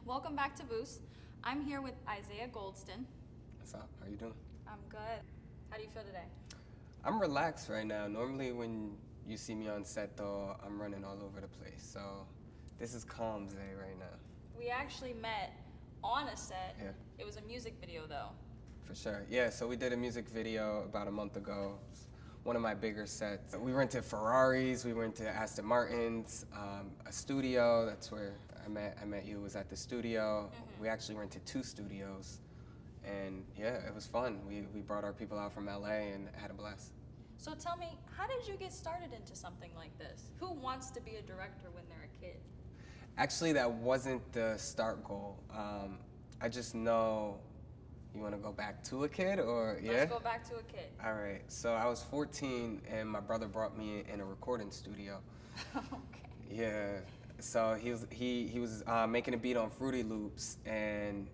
Welcome back to VUEC. I'm here with Isiah Goldston. What's up? How you doing? I'm good. How do you feel today? I'm relaxed right now. Normally when you see me on set though, I'm running all over the place. So this is calm day right now. We actually met on a set. Yeah. It was a music video though. For sure. Yeah, so we did a music video about a month ago. It's one of my bigger sets. We rented Ferraris, we went to Aston Martins, a studio. That's where I met you, was at the studio. Mm-hmm. We actually rented 2 studios. And yeah, it was fun. We brought our people out from LA and had a blast. So tell me, how did you get started into something like this? Who wants to be a director when they're a kid? Actually, that wasn't the start goal. I just know. You want to go back to a kid, or yeah? Let's go back to a kid. All right. So I was 14, and my brother brought me in a recording studio. Okay. Yeah. So he was making a beat on Fruity Loops, and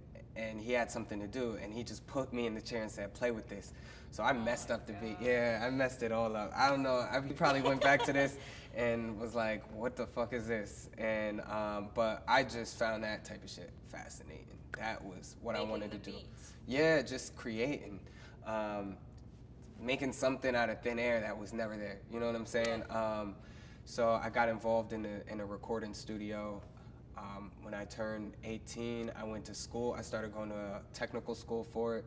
he had something to do, and he just put me in the chair and said, "Play with this." So I messed up the beat. Yeah, I messed it all up. I don't know. He probably went back to this and was like, "What the fuck is this?" And but I just found that type of shit fascinating. That was what I wanted to do. Beats. Yeah, just creating, making something out of thin air that was never there. You know what I'm saying? So I got involved in a recording studio. When I turned 18, I went to school. I started going to a technical school for it,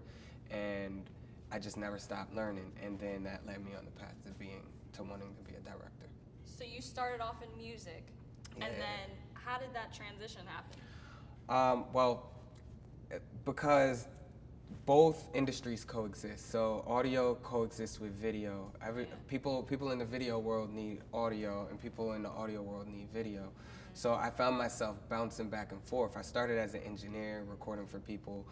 and I just never stopped learning. And then that led me on the path to wanting to be a director. So you started off in music, Yeah. and then how did that transition happen? Well, because both industries coexist. So audio coexists with video. People in the video world need audio, and people in the audio world need video. So I found myself bouncing back and forth. I started as an engineer, recording for people,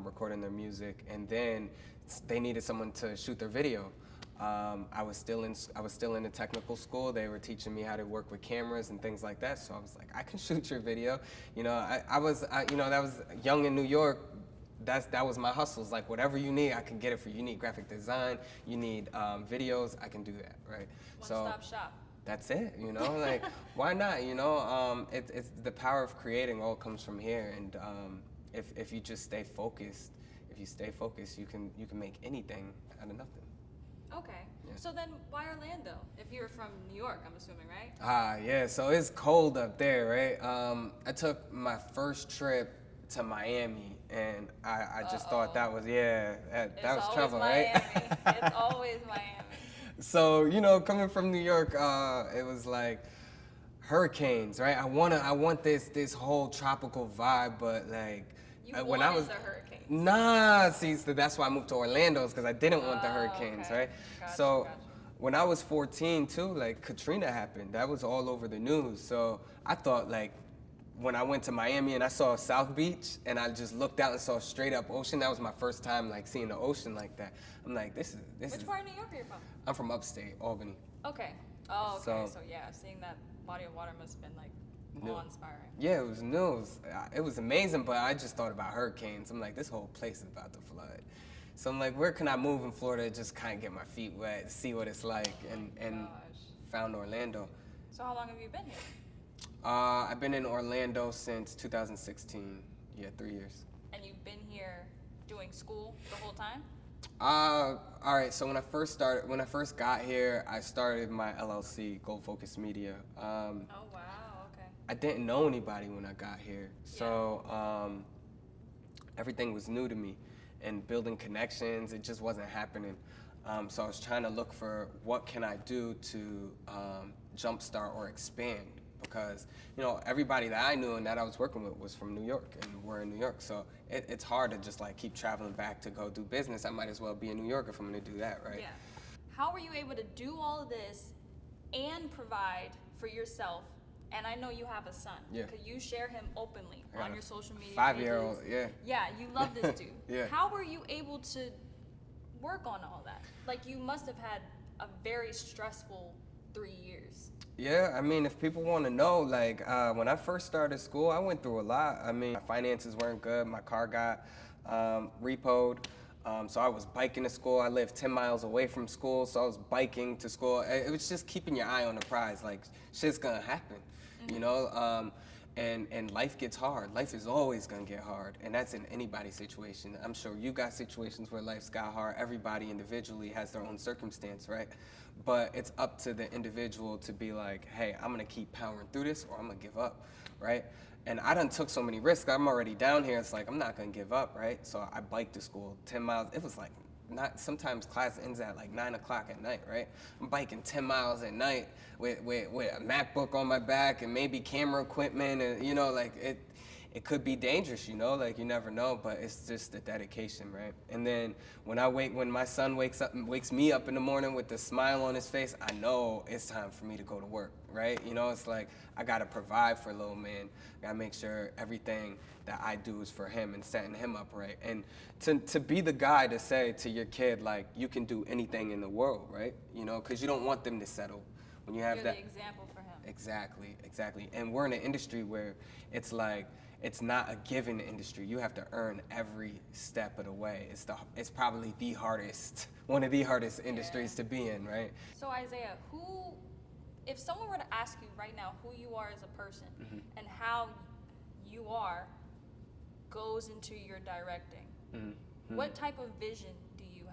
recording their music, and then they needed someone to shoot their video. I was still in the technical school. They were teaching me how to work with cameras and things like that. So I was like, I can shoot your video. You know, that was young in New York. That was my hustles. Like, whatever you need, I can get it for you. You need graphic design, you need videos, I can do that, right? One-stop shop. That's it, you know. Like, why not? You know, it's the power of creating all comes from here. And if you just stay focused, you can make anything out of nothing. Okay. Yeah. So then why Orlando? If you're from New York, I'm assuming, right? Yeah. So it's cold up there, right? I took my first trip to Miami, and I just thought that was that was trouble, Miami. right? It's always Miami. So, you know, coming from New York, it was like hurricanes, right? I want this whole tropical vibe, but like when I was the hurricanes. Nah, see, so that's why I moved to Orlando, because I didn't want the hurricanes, okay. right? Gotcha. When I was 14 too, like Katrina happened. That was all over the news. So I thought, like, when I went to Miami and I saw South Beach and I just looked out and saw straight up ocean, that was my first time like seeing the ocean like that. I'm like, this is. Which part of New York are you from? I'm from upstate, Albany. Okay. Oh, okay. So yeah, seeing that body of water must have been like awe-inspiring. Yeah, it was news. It was amazing, but I just thought about hurricanes. I'm like, this whole place is about to flood. So I'm like, where can I move in Florida just kind of get my feet wet, see what it's like, and found Orlando. So how long have you been here? I've been in Orlando since 2016. Yeah, 3 years. And you've been here doing school the whole time? All right. So when I first got here, I started my LLC, Gold Focus Media. Oh wow. Okay. I didn't know anybody when I got here, so everything was new to me, and building connections, it just wasn't happening. So I was trying to look for what can I do to jumpstart or expand, because you know everybody that I knew and that I was working with was from New York, and we're in New York, so it's hard to just like keep traveling back to go do business. I might as well be in New York if I'm going to do that, right? Yeah. How were you able to do all of this and provide for yourself? And I know you have a son. Yeah. Because you share him openly on your social media 5-year-old, pages. yeah. Yeah, you love this dude. Yeah. How were you able to work on all that? Like, you must have had a very stressful 3 years. Yeah, I mean, if people want to know, like, when I first started school, I went through a lot. I mean, my finances weren't good. My car got repoed. So I was biking to school. I lived 10 miles away from school, so I was biking to school. It was just keeping your eye on the prize. Like, shit's gonna happen, you know? And life gets hard. Life is always gonna get hard, and that's in anybody's situation. I'm sure you got situations where life's got hard. Everybody individually has their own circumstance, right? But it's up to the individual to be like, hey, I'm gonna keep powering through this, or I'm gonna give up, right? And I done took so many risks. I'm already down here. It's like, I'm not gonna give up, right? So I biked to school 10 miles. It was like, not sometimes class ends at like 9 o'clock at night, right? I'm biking 10 miles at night with a MacBook on my back and maybe camera equipment, and you know, like it could be dangerous, you know, like you never know, but it's just the dedication, right? And then when my son wakes me up in the morning with a smile on his face, I know it's time for me to go to work, right? You know, it's like I gotta provide for little man. I gotta make sure everything that I do is for him and setting him up right. And to be the guy to say to your kid, like, you can do anything in the world, right? You know, because you don't want them to settle. When you have You're that the example for him. Exactly. And we're in an industry where it's like, it's not a given industry. You have to earn every step of the way. It's probably the hardest, one of the hardest industries to be in, right? So Isiah, if someone were to ask you right now who you are as a person and how you are goes into your directing, what type of vision do you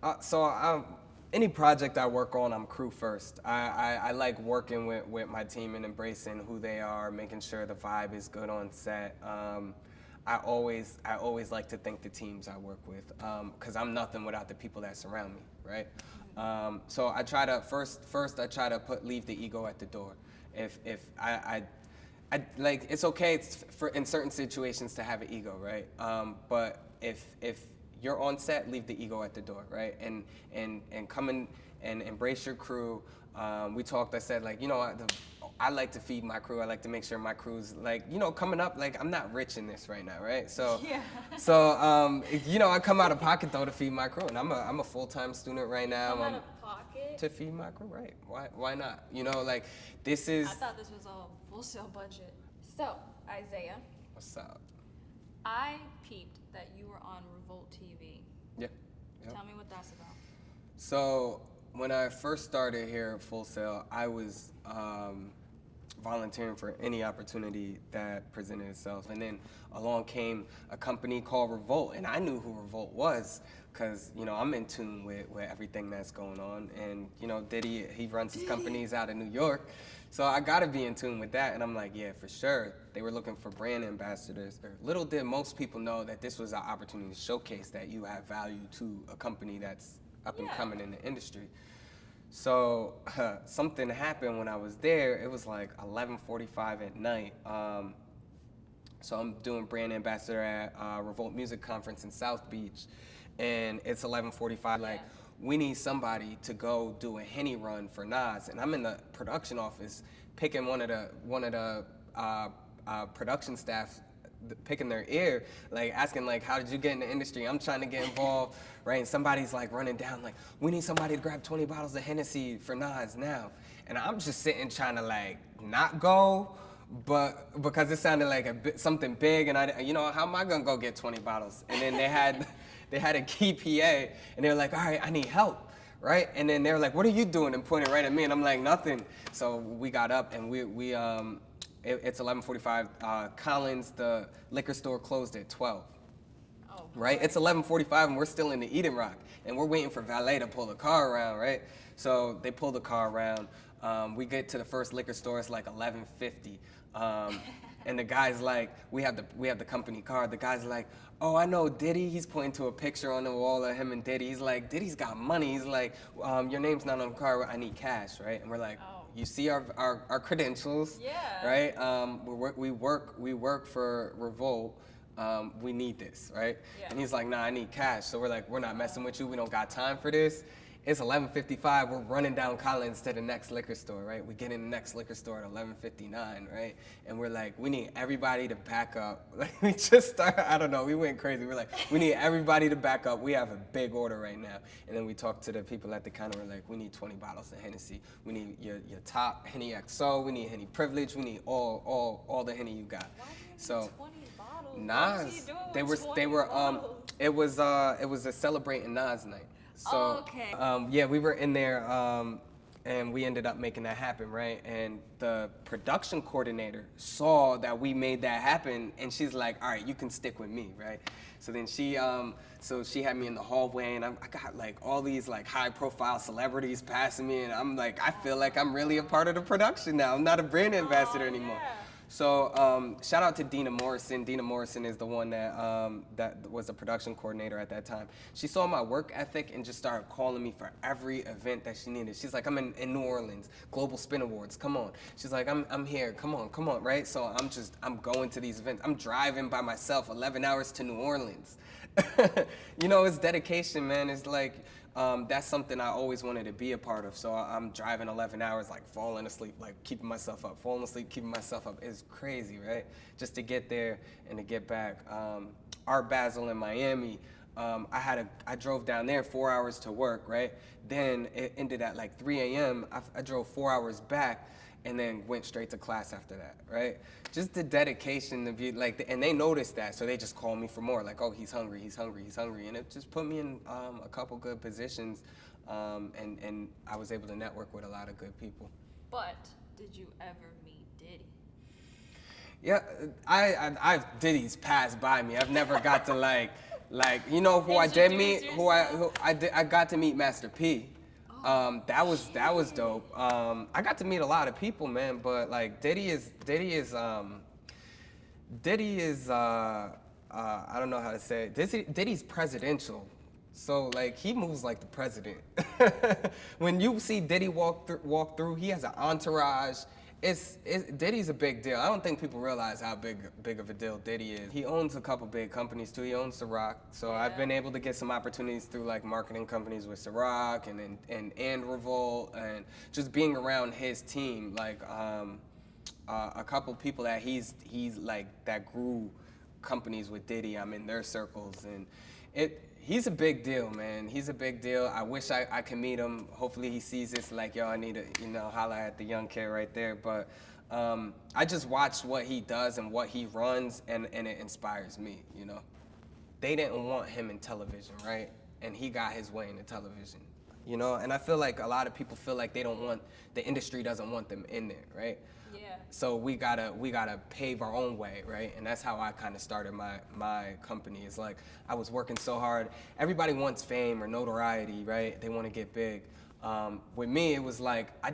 have? Any project I work on, I'm crew first. I like working with my team and embracing who they are, making sure the vibe is good on set. I always like to thank the teams I work with, because I'm nothing without the people that surround me, right? So I try to first I try to leave the ego at the door. If I like, it's okay for in certain situations to have an ego, right? But if you're on set, leave the ego at the door, right? And come in and embrace your crew. We talked, I said, like, you know, I like to feed my crew. I like to make sure my crew's, like, you know, coming up, like, I'm not rich in this right now, right? So, you know, I come out of pocket, though, to feed my crew. And I'm a full-time student right now. Come out of pocket? To feed my crew, right? Why not? You know, like, this is... I thought this was all Full Sail budget. So, Isiah. What's up? I peeped that you were on Revolt TV. Yeah. Yep. Tell me what that's about. So when I first started here at Full Sail, I was volunteering for any opportunity that presented itself. And then along came a company called Revolt, and I knew who Revolt was because, you know, I'm in tune with everything that's going on. And, you know, Diddy, he runs his companies out of New York. So I got to be in tune with that. And I'm like, yeah, for sure. They were looking for brand ambassadors. Little did most people know that this was an opportunity to showcase that you have value to a company that's up and coming in the industry. So something happened when I was there. It was like 11:45 at night. So I'm doing brand ambassador at Revolt Music Conference in South Beach. And it's 11:45, like, we need somebody to go do a Henny run for Nas. And I'm in the production office picking one of the production staff, picking their ear, like asking, like, how did you get in the industry? I'm trying to get involved, right? And somebody's like running down, like, we need somebody to grab 20 bottles of Hennessy for Nas now. And I'm just sitting trying to, like, not go, but because it sounded like something big, and you know, how am I gonna go get 20 bottles? And then they had a key PA, and they were like, all right, I need help, right? And then they were like, what are you doing? And pointing right at me, and I'm like, nothing. So we got up, and it's 11:45. Collins, the liquor store, closed at 12. Oh, right? It's 11:45, and we're still in the Eden Rock, and we're waiting for valet to pull the car around, right? So they pull the car around. We get to the first liquor store. It's like 11:50. And the guy's like, we have the company card. The guy's like, oh, I know Diddy. He's pointing to a picture on the wall of him and Diddy. He's like, Diddy's got money. He's like, your name's not on the card. I need cash, right? And we're like, you see our credentials, right? We work for Revolt. We need this, right? Yeah. And he's like, nah, I need cash. So we're like, we're not messing with you. We don't got time for this. It's 11:55. We're running down Collins to the next liquor store, right? We get in the next liquor store at 11:59, right? And we're like, we need everybody to back up. Like, we just started, I don't know, we went crazy. We're like, we need everybody to back up. We have a big order right now. And then we talked to the people at the counter. We're like, we need 20 bottles of Hennessy. We need your top Henny XO. We need Henny Privilege. We need all the Henny you got. Why do you need 20 bottles? Nas, it was a celebrating Nas night. So, okay. yeah, we were in there and we ended up making that happen, right? And the production coordinator saw that we made that happen, and she's like, all right, you can stick with me, right? So then she had me in the hallway, and I got like all these like high profile celebrities passing me, and I'm like, I feel like I'm really a part of the production now. I'm not a brand ambassador anymore. Yeah. So shout out to Dina Morrison. Dina Morrison is the one that was the production coordinator at that time. She saw my work ethic and just started calling me for every event that she needed. She's like, I'm in New Orleans, Global Spin Awards, come on. She's like, I'm here, come on, right? So I'm going to these events. I'm driving by myself 11 hours to New Orleans. You know, it's dedication, man. It's like, that's something I always wanted to be a part of. So I'm driving 11 hours, like falling asleep, like keeping myself up, falling asleep, keeping myself up. It's crazy, right? Just to get there and to get back. Art Basel in Miami, I drove down there 4 hours to work, right? Then it ended at like 3 a.m. I drove 4 hours back and then went straight to class after that, right? Just the dedication to be like, and they noticed that, so they just called me for more, like, oh, he's hungry, and it just put me in a couple good positions, and I was able to network with a lot of good people. But did you ever meet Diddy? Yeah, I've Diddy's passed by me. I've never got to like, you know who I did meet? I got to meet Master P. That was dope. I got to meet a lot of people, man, but like Diddy is I don't know how to say it. Diddy's presidential. So like he moves like the president. When you see Diddy walk through, he has an entourage. Diddy's a big deal. I don't think people realize how big of a deal Diddy is. He owns a couple big companies too. He owns Ciroc. So yeah. I've been able to get some opportunities through like marketing companies with Ciroc and Revolt, and just being around his team. Like a couple people that he's like that grew companies with Diddy. I'm in their circles, and he's a big deal, man. He's a big deal. I wish I could meet him. Hopefully he sees this like, yo, I need to, holla at the young kid right there. But I just watch what he does and what he runs, and it inspires me, They didn't want him in television, right? And he got his way into television, And I feel like a lot of people feel like the industry doesn't want them in there, right? Yeah. So we gotta pave our own way, right? And that's how I kind of started my company. It's like I was working so hard. Everybody wants fame or notoriety, right? They want to get big. With me, it was like I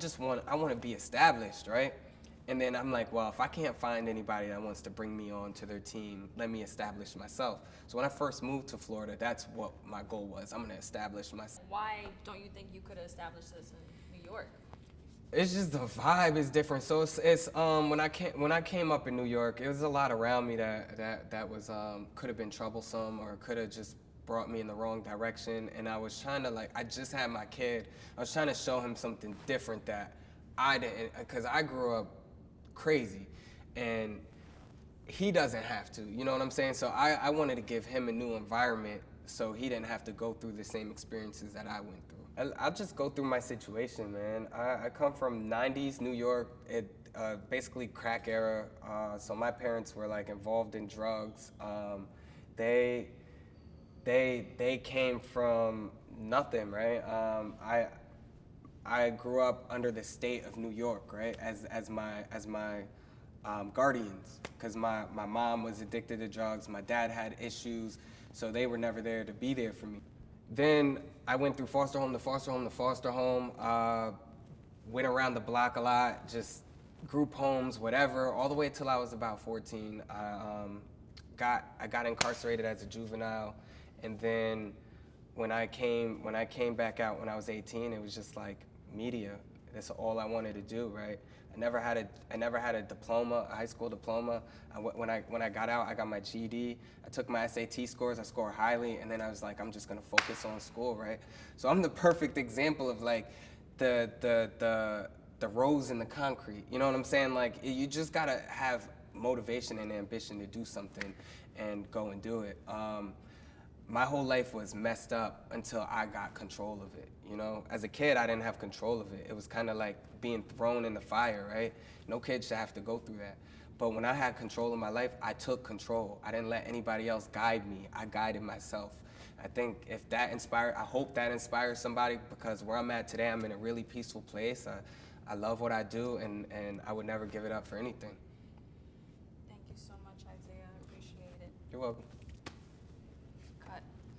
want to be established, right? And then I'm like, well, if I can't find anybody that wants to bring me on to their team, let me establish myself. So when I first moved to Florida, that's what my goal was. I'm gonna establish myself. Why don't you think you could have established this in New York? It's just the vibe is different. So it's when I came up in New York, it was a lot around me that was could have been troublesome or could have just brought me in the wrong direction. And I was trying to I just had my kid. I was trying to show him something different that I didn't, because I grew up crazy, and he doesn't have to. You know what I'm saying? So I wanted to give him a new environment so he didn't have to go through the same experiences that I went through. I'll just go through my situation, man. I come from 90s New York, basically crack era. So my parents were like involved in drugs. They came from nothing, right? I grew up under the state of New York, right? As my guardians, because my mom was addicted to drugs. My dad had issues, so they were never there to be there for me. Then I went through foster home to foster home to foster home, went around the block a lot, just group homes, whatever, all the way till I was about 14. I got incarcerated as a juvenile, and then when I came back out when I was 18, it was just like media. That's all I wanted to do, right? I never had a diploma, a high school diploma. When I got out, I got my GED. I took my SAT scores. I scored highly, and then I was like, I'm just gonna focus on school, right? So I'm the perfect example of like the rose in the concrete. You know what I'm saying? Like you just gotta have motivation and ambition to do something, and go and do it. My whole life was messed up until I got control of it. As a kid, I didn't have control of it. It was kind of like being thrown in the fire, right? No kid should have to go through that. But when I had control of my life, I took control. I didn't let anybody else guide me. I guided myself. I think if that inspired, I hope that inspires somebody, because where I'm at today, I'm in a really peaceful place. I love what I do, and I would never give it up for anything. Thank you so much, Isiah. I appreciate it. You're welcome.